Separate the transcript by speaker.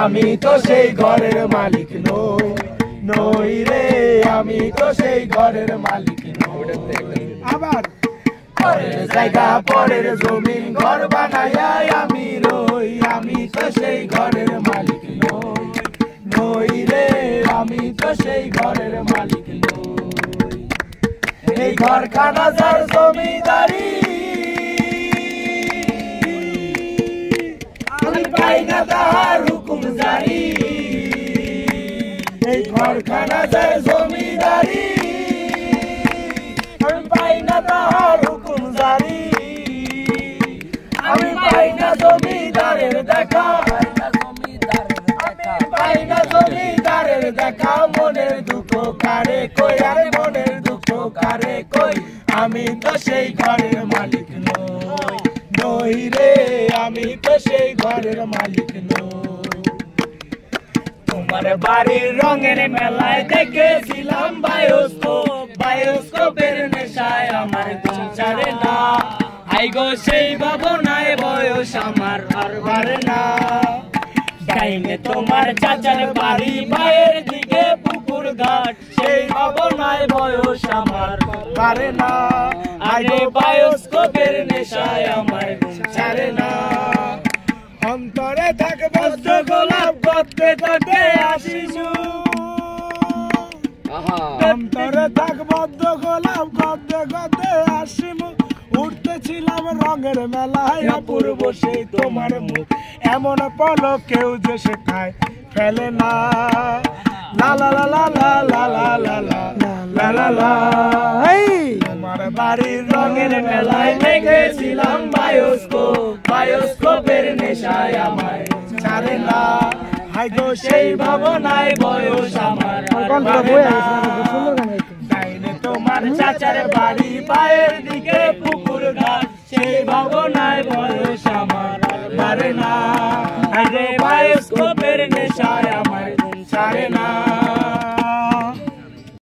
Speaker 1: আমি তো সেই ঘরের মালিক নই, নই রে আমি তো সেই ঘরের মালিক নই। আবার পরের জায়গা পরের জমিন ঘর বানাইয়া আমি রই, আমি তো সেই ঘরের মালিক নই, নই রে আমি তো সেই ঘরের মালিক নই। এই ঘরখানা যার জমিদারি আমি পাই না তাহার হুকুম জারি, এই ঘরখানা যার জমিদারি আমি পাই না তাহার হুকুম জারি, আমি পাই না জমিদারের দেখা, পাই না জমিদারের দেখা, মনের দুঃখ কারে কই, আর মনের দুঃখ কারে কই, আমি তো সেই ঘরের মালিক নই, নই রে আমি তো সেই ঘরের মালিক নই। তোমার বাড়ির রঙের মেলায় দেখেছিলাম বায়োস্কোপ, বায়োস্কোপের নেশায় আমার ঘুম ছাড়ে না, আই গো সেই ভাবনায় বয়স আমার আর বাড়ে না। ডাইনে তোমার চাচার বাড়ি, বায়ের দিকে পুকুর ঘাট, সেই ভাবনায় বয়স আমার বাড়ে না, আগে বায়োস্কোপের নেশায় আমার ঘুম ছাড়ে না। অন্তরে থাকে বদ্ধ গোলাপ করতে করতে আসিছু, অন্তরে থাক বদ্ধ গোলাপ করতে করতে আসিমু, উঠতেছিলাম রঙের মেলায় অপূর্ব সেই তোমার মুখ, এমন পলক কেউ যে শেখায় ফেলে না, লা লা লা লা লা লা লা লা লা লা লা। তোমার বাড়ির রঙের মেলায় দেখেছিলাম বায়োস্কোপ, বায়োস্কোপের নেশায় আমায় ছাড়ে না, হাই গো সেই ভাবনায় বয়স আমার ডাইনে তোমার চাচার বাড়ি, পায়ের দিকে পুকুর ঘাট, সেই ভাবনায় বয়স আমার বাড়ে না।